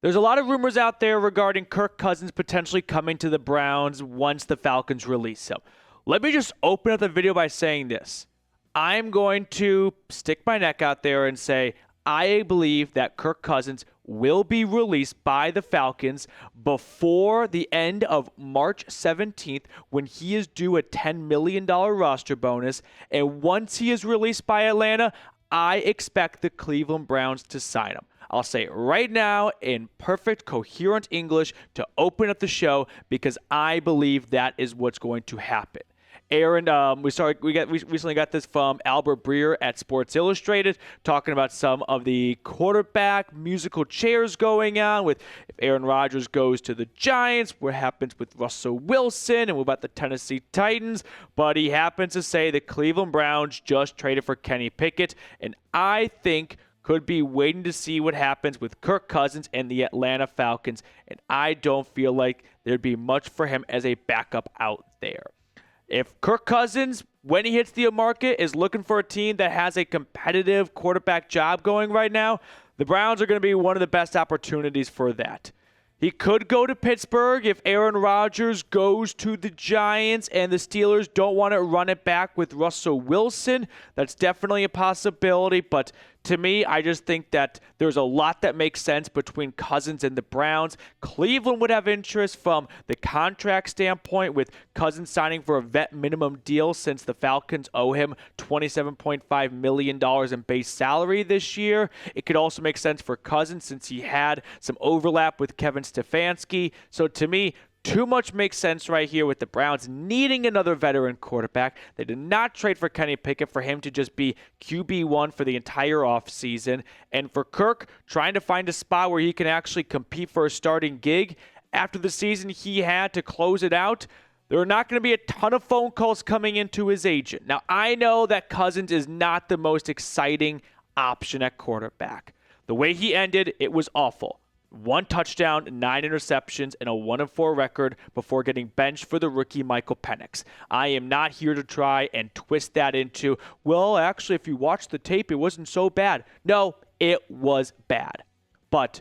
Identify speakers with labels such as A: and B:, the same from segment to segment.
A: There's a lot of rumors out there regarding Kirk Cousins potentially coming to the Browns once the Falcons release him. Let me just open up the video by saying this. I'm going to stick my neck out there and say I believe that Kirk Cousins will be released by the Falcons before the end of March 17th when he is due a $10 million roster bonus. And once he is released by Atlanta, I expect the Cleveland Browns to sign him. I'll say it right now in perfect, coherent English to open up the show because I believe that is what's going to happen. Aaron, we recently got this from Albert Breer at Sports Illustrated, talking about some of the quarterback musical chairs going on with if Aaron Rodgers goes to the Giants, what happens with Russell Wilson, and what about the Tennessee Titans. But he happens to say the Cleveland Browns just traded for Kenny Pickett, and I think could be waiting to see what happens with Kirk Cousins and the Atlanta Falcons, and I don't feel like there'd be much for him as a backup out there. If Kirk Cousins, when he hits the market, is looking for a team that has a competitive quarterback job going right now, the Browns are going to be one of the best opportunities for that. He could go to Pittsburgh if Aaron Rodgers goes to the Giants and the Steelers don't want to run it back with Russell Wilson. That's definitely a possibility, but to me, I just think that there's a lot that makes sense between Cousins and the Browns. Cleveland would have interest from the contract standpoint with Cousins signing for a vet minimum deal since the Falcons owe him $27.5 million in base salary this year. It could also make sense for Cousins since he had some overlap with Kevin Stefanski. So to me, too much makes sense right here with the Browns needing another veteran quarterback. They did not trade for Kenny Pickett for him to just be QB1 for the entire offseason. And for Kirk, trying to find a spot where he can actually compete for a starting gig after the season he had to close it out, there are not going to be a ton of phone calls coming into his agent. Now, I know that Cousins is not the most exciting option at quarterback. The way he ended, it was awful. 1 touchdown, 9 interceptions, and a 1-4 record before getting benched for the rookie Michael Penix. I am not here to try and twist that into, well, actually, if you watch the tape, it wasn't so bad. No, it was bad. But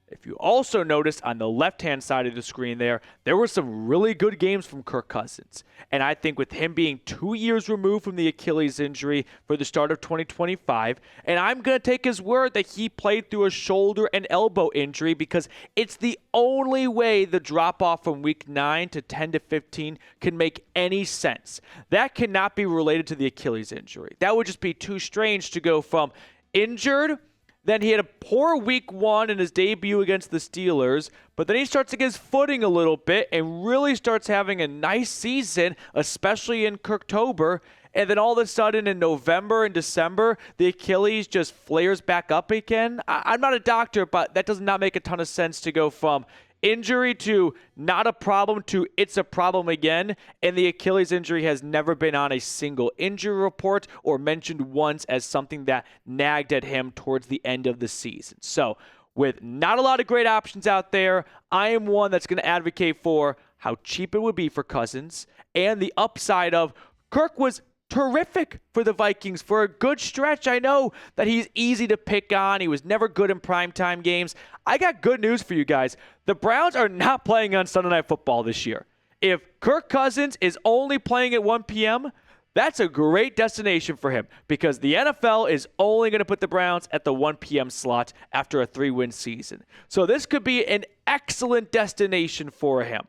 A: if you also notice on the left-hand side of the screen there were some really good games from Kirk Cousins. And I think with him being 2 years removed from the Achilles injury for the start of 2025, and I'm going to take his word that he played through a shoulder and elbow injury because it's the only way the drop-off from week 9 to 10 to 15 can make any sense. That cannot be related to the Achilles injury. That would just be too strange to go from injured. Then he had a poor week 1 in his debut against the Steelers, but then he starts to get his footing a little bit and really starts having a nice season, especially in Kirktober. And then all of a sudden in November and December, the Achilles just flares back up again. I'm not a doctor, but that does not make a ton of sense to go from injury to not a problem to it's a problem again, and the Achilles injury has never been on a single injury report or mentioned once as something that nagged at him towards the end of the season. So with not a lot of great options out there, I am one that's going to advocate for how cheap it would be for Cousins and the upside of Kirk was terrific for the Vikings for a good stretch. I know that he's easy to pick on. He was never good in primetime games. I got good news for you guys. The Browns are not playing on Sunday Night Football this year. If Kirk Cousins is only playing at 1 p.m., that's a great destination for him because the NFL is only going to put the Browns at the 1 p.m. slot after a 3-win season. So this could be an excellent destination for him.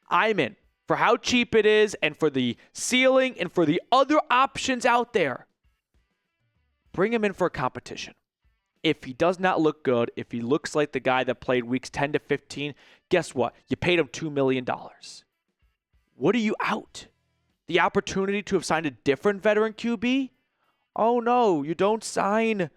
A: I'm in. For how cheap it is and for the ceiling and for the other options out there, bring him in for a competition. If he does not look good, if he looks like the guy that played weeks 10 to 15, guess what? You paid him $2 million. What are you out? The opportunity to have signed a different veteran QB? Oh no, you don't sign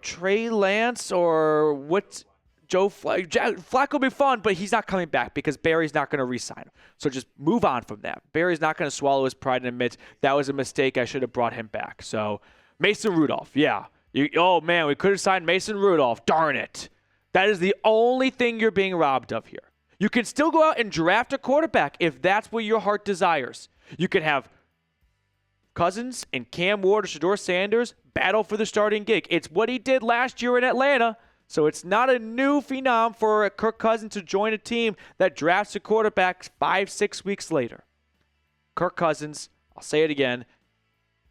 A: Trey Lance or what's Joe Flacco will be fun, but he's not coming back because Barry's not going to re-sign him. So just move on from that. Barry's not going to swallow his pride and admit that was a mistake. I should have brought him back. So Mason Rudolph, yeah. Oh, man, we could have signed Mason Rudolph. Darn it. That is the only thing you're being robbed of here. You can still go out and draft a quarterback if that's what your heart desires. You can have Cousins and Cam Ward or Shedeur Sanders battle for the starting gig. It's what he did last year in Atlanta. So it's not a new phenom for Kirk Cousins to join a team that drafts a quarterback 5-6 weeks later. Kirk Cousins, I'll say it again,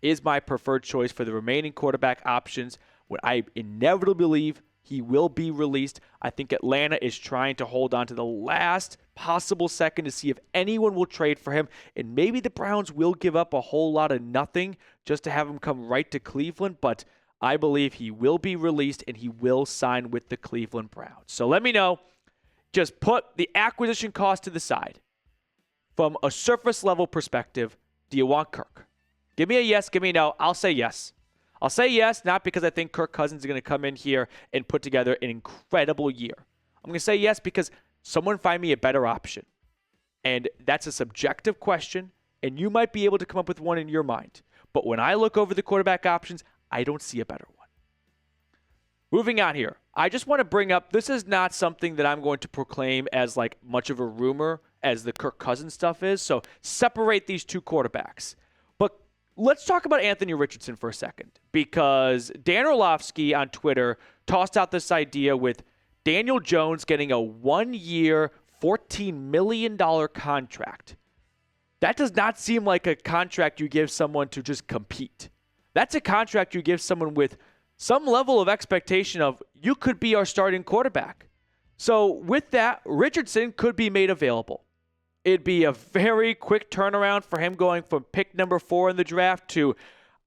A: is my preferred choice for the remaining quarterback options. When I inevitably believe he will be released, I think Atlanta is trying to hold on to the last possible second to see if anyone will trade for him. And maybe the Browns will give up a whole lot of nothing just to have him come right to Cleveland. But I believe he will be released and he will sign with the Cleveland Browns. So let me know. Just put the acquisition cost to the side. From a surface level perspective, do you want Kirk? Give me a yes, give me a no. I'll say yes. I'll say yes, not because I think Kirk Cousins is going to come in here and put together an incredible year. I'm going to say yes because someone find me a better option. And that's a subjective question, and you might be able to come up with one in your mind. But when I look over the quarterback options, I don't see a better one. Moving on here, I just want to bring up, this is not something that I'm going to proclaim as like much of a rumor as the Kirk Cousins stuff is. So separate these two quarterbacks. But let's talk about Anthony Richardson for a second, because Dan Orlovsky on Twitter tossed out this idea with Daniel Jones getting a 1-year, $14 million contract. That does not seem like a contract you give someone to just compete. That's a contract you give someone with some level of expectation of, you could be our starting quarterback. So with that, Richardson could be made available. It'd be a very quick turnaround for him going from pick number 4 in the draft to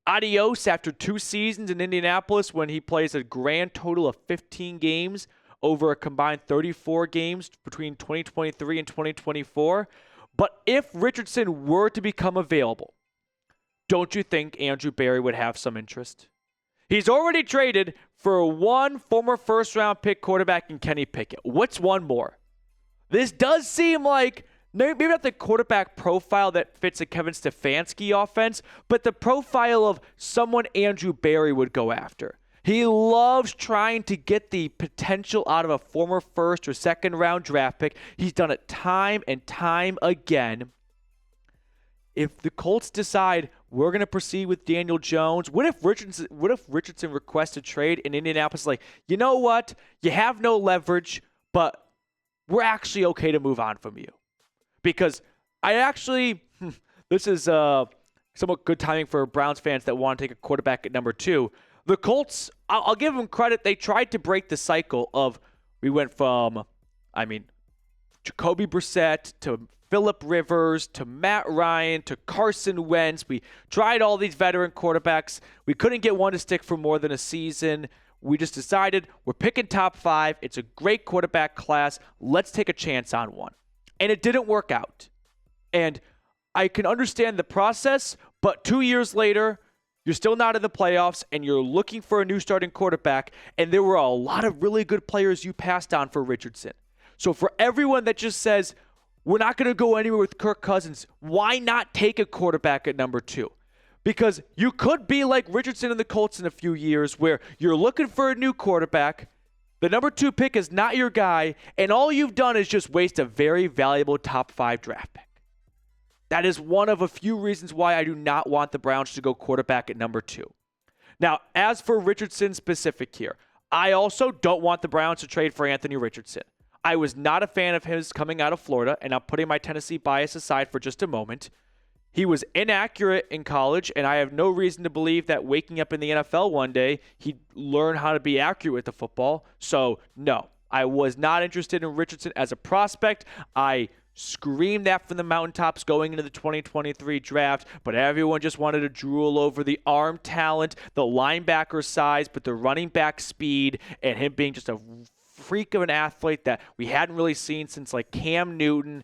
A: adios after 2 seasons in Indianapolis, when he plays a grand total of 15 games over a combined 34 games between 2023 and 2024. But if Richardson were to become available, don't you think Andrew Berry would have some interest? He's already traded for one former first-round pick quarterback in Kenny Pickett. What's one more? This does seem like maybe not the quarterback profile that fits a Kevin Stefanski offense, but the profile of someone Andrew Berry would go after. He loves trying to get the potential out of a former first or second-round draft pick. He's done it time and time again. If the Colts decide we're going to proceed with Daniel Jones, what if Richardson requests a trade and Indianapolis is like, you know what? You have no leverage, but we're actually okay to move on from you. Because this is somewhat good timing for Browns fans that want to take a quarterback at number 2. The Colts, I'll give them credit. They tried to break the cycle of, we went from, Jacoby Brissett to Phillip Rivers to Matt Ryan to Carson Wentz. We tried all these veteran quarterbacks. We couldn't get one to stick for more than a season. We just decided we're picking top 5. It's a great quarterback class. Let's take a chance on one. And it didn't work out. And I can understand the process, but 2 years later, you're still not in the playoffs, and you're looking for a new starting quarterback, and there were a lot of really good players you passed on for Richardson. So for everyone that just says, we're not going to go anywhere with Kirk Cousins, why not take a quarterback at number 2? Because you could be like Richardson and the Colts in a few years, where you're looking for a new quarterback, the number 2 pick is not your guy, and all you've done is just waste a very valuable top 5 draft pick. That is one of a few reasons why I do not want the Browns to go quarterback at number 2. Now, as for Richardson specific here, I also don't want the Browns to trade for Anthony Richardson. I was not a fan of his coming out of Florida, and I'm putting my Tennessee bias aside for just a moment. He was inaccurate in college, and I have no reason to believe that waking up in the NFL one day, he'd learn how to be accurate with the football. So, no, I was not interested in Richardson as a prospect. I screamed that from the mountaintops going into the 2023 draft, but everyone just wanted to drool over the arm talent, the linebacker size, but the running back speed, and him being just a freak of an athlete that we hadn't really seen since like Cam Newton.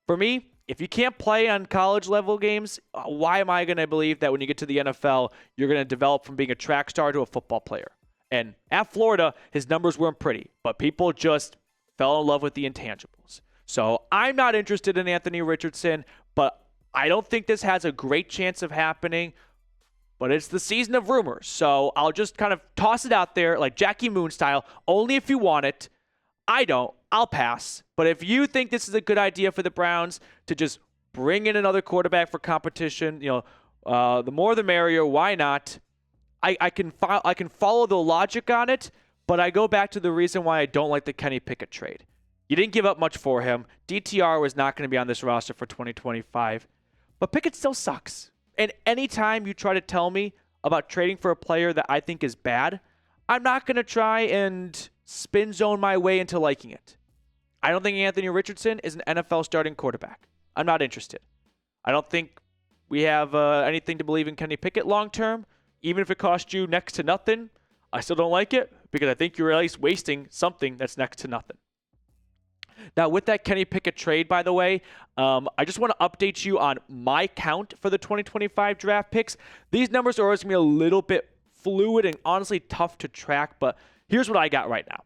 A: For me, if you can't play on college level games, why am I going to believe that when you get to the NFL, you're going to develop from being a track star to a football player? And at Florida, his numbers weren't pretty, but people just fell in love with the intangibles. So I'm not interested in Anthony Richardson, but I don't think this has a great chance of happening. But it's the season of rumors, so I'll just kind of toss it out there like Jackie Moon style, only if you want it. I don't. I'll pass. But if you think this is a good idea for the Browns to just bring in another quarterback for competition, the more the merrier. Why not? I can follow the logic on it, But I go back to the reason why I don't like the Kenny Pickett trade. You didn't give up much for him. DTR was not going to be on this roster for 2025. But Pickett still sucks. And anytime you try to tell me about trading for a player that I think is bad, I'm not going to try and spin zone my way into liking it. I don't think Anthony Richardson is an NFL starting quarterback. I'm not interested. I don't think we have anything to believe in Kenny Pickett long term. Even if it cost you next to nothing, I still don't like it because I think you're at least wasting something that's next to nothing. Now, with that Kenny Pickett trade, by the way, I just want to update you on my count for the 2025 draft picks. These numbers are always going to be a little bit fluid and honestly tough to track, but here's what I got right now.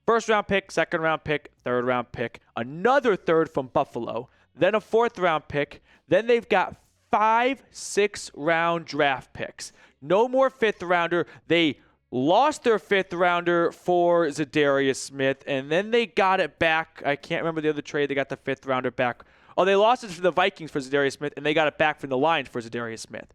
A: First round pick, second round pick, third round pick, another third from Buffalo, then a fourth round pick, then they've got 5 6-round draft picks. No more fifth rounder. They lost their fifth rounder for Zadarius Smith, and then they got it back. I can't remember the other trade. They got the fifth rounder back. Oh, they lost it to the Vikings for Zadarius Smith, and they got it back from the Lions for Zadarius Smith.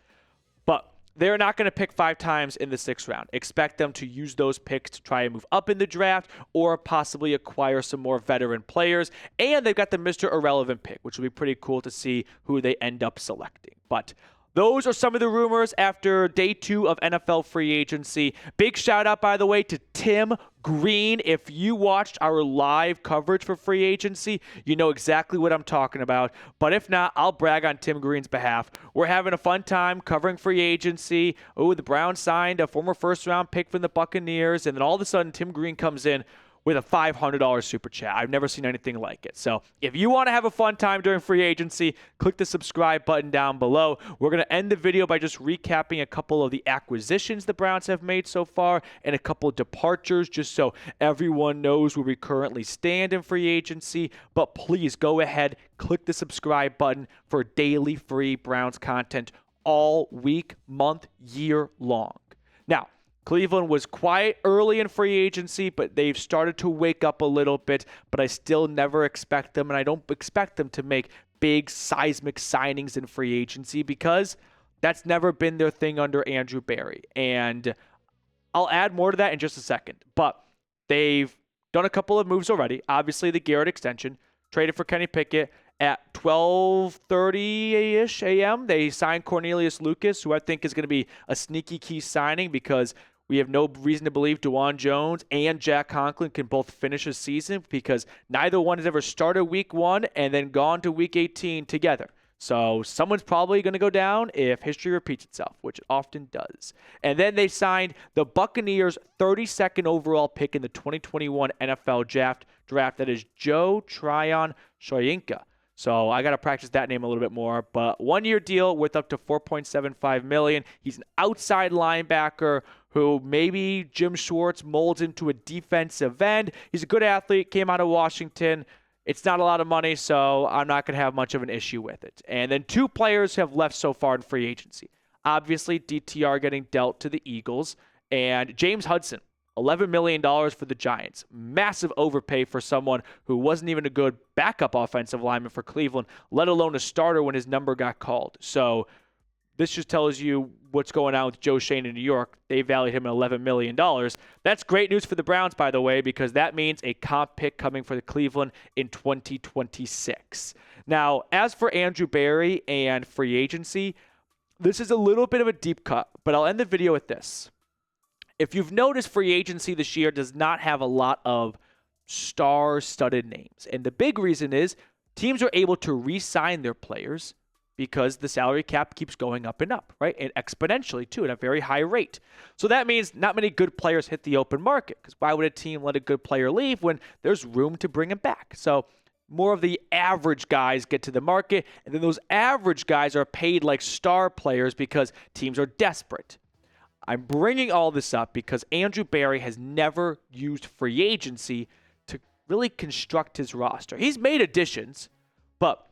A: But they're not going to pick 5 times in the 6th round. Expect them to use those picks to try and move up in the draft or possibly acquire some more veteran players. And they've got the Mr. Irrelevant pick, which will be pretty cool to see who they end up selecting. But those are some of the rumors after day 2 of NFL free agency. Big shout out, by the way, to Tim Green. If you watched our live coverage for free agency, you know exactly what I'm talking about. But if not, I'll brag on Tim Green's behalf. We're having a fun time covering free agency. Oh, the Browns signed a former first-round pick from the Buccaneers, and then all of a sudden Tim Green comes in with a $500 super chat. I've never seen anything like it. So if you want to have a fun time during free agency, click the subscribe button down below. We're going to end the video by just recapping a couple of the acquisitions the Browns have made so far and a couple of departures, just so everyone knows where we currently stand in free agency. But please go ahead, click the subscribe button for daily free Browns content all week, month, year long. Now, Cleveland was quiet early in free agency, but they've started to wake up a little bit, but I still never expect them, and I don't expect them to make big seismic signings in free agency because that's never been their thing under Andrew Berry. And I'll add more to that in just a second, but they've done a couple of moves already. Obviously, the Garrett extension, traded for Kenny Pickett at 12:30-ish a.m. They signed Cornelius Lucas, who I think is going to be a sneaky key signing because we have no reason to believe DeJuan Jones and Jack Conklin can both finish a season because neither one has ever started week 1 and then gone to week 18 together. So someone's probably going to go down if history repeats itself, which it often does. And then they signed the Buccaneers' 32nd overall pick in the 2021 NFL draft. That is Joe Tryon Shoyinka. So I got to practice that name a little bit more. But 1-year deal worth up to $4.75 million. He's an outside linebacker who maybe Jim Schwartz molds into a defensive end. He's a good athlete, came out of Washington. It's not a lot of money, so I'm not going to have much of an issue with it. And then 2 players have left so far in free agency. Obviously, DTR getting dealt to the Eagles, and James Hudson, $11 million for the Giants. Massive overpay for someone who wasn't even a good backup offensive lineman for Cleveland, let alone a starter when his number got called. So this just tells you what's going on with Joe Shane in New York. They valued him at $11 million. That's great news for the Browns, by the way, because that means a comp pick coming for the Cleveland in 2026. Now, as for Andrew Berry and free agency, this is a little bit of a deep cut, but I'll end the video with this. If you've noticed, free agency this year does not have a lot of star-studded names. And the big reason is teams are able to re-sign their players because the salary cap keeps going up and up, right? And exponentially, too, at a very high rate. So that means not many good players hit the open market, because why would a team let a good player leave when there's room to bring him back? So more of the average guys get to the market, and then those average guys are paid like star players because teams are desperate. I'm bringing all this up because Andrew Berry has never used free agency to really construct his roster. He's made additions, but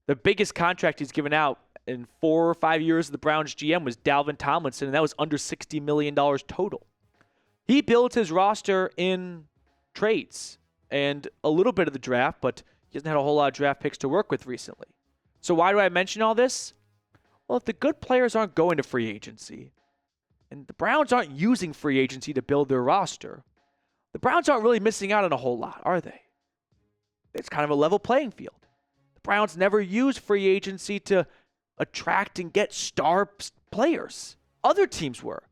A: the biggest contract he's given out in 4 or 5 years of the Browns GM was Dalvin Tomlinson, and that was under $60 million total. He built his roster in trades and a little bit of the draft, but he hasn't had a whole lot of draft picks to work with recently. So why do I mention all this? Well, if the good players aren't going to free agency, and the Browns aren't using free agency to build their roster, the Browns aren't really missing out on a whole lot, are they? It's kind of a level playing field. The Browns never used free agency to attract and get star players. Other teams were.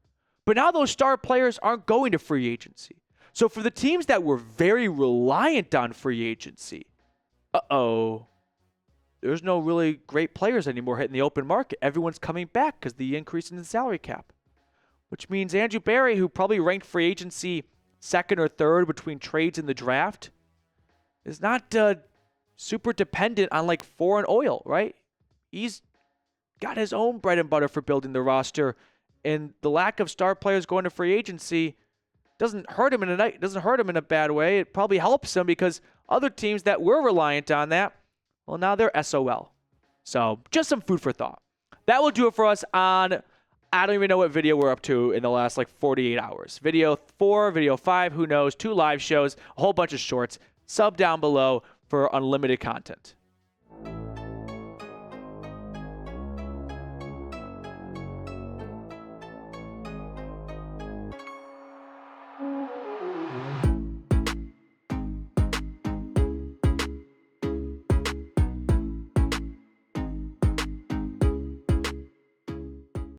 A: But now those star players aren't going to free agency. So for the teams that were very reliant on free agency, there's no really great players anymore hitting the open market. Everyone's coming back because the increase in the salary cap. Which means Andrew Berry, who probably ranked free agency second or third between trades and the draft, is not super dependent on like foreign oil, right? He's got his own bread and butter for building the roster, and the lack of star players going to free agency doesn't hurt him in a bad way. It probably helps him because other teams that were reliant on that, well, now they're SOL. So just some food for thought. That will do it for us on, I don't even know what video we're up to in the last like 48 hours. Video 4, video 5, who knows, 2 live shows, a whole bunch of shorts. Sub down below for unlimited content.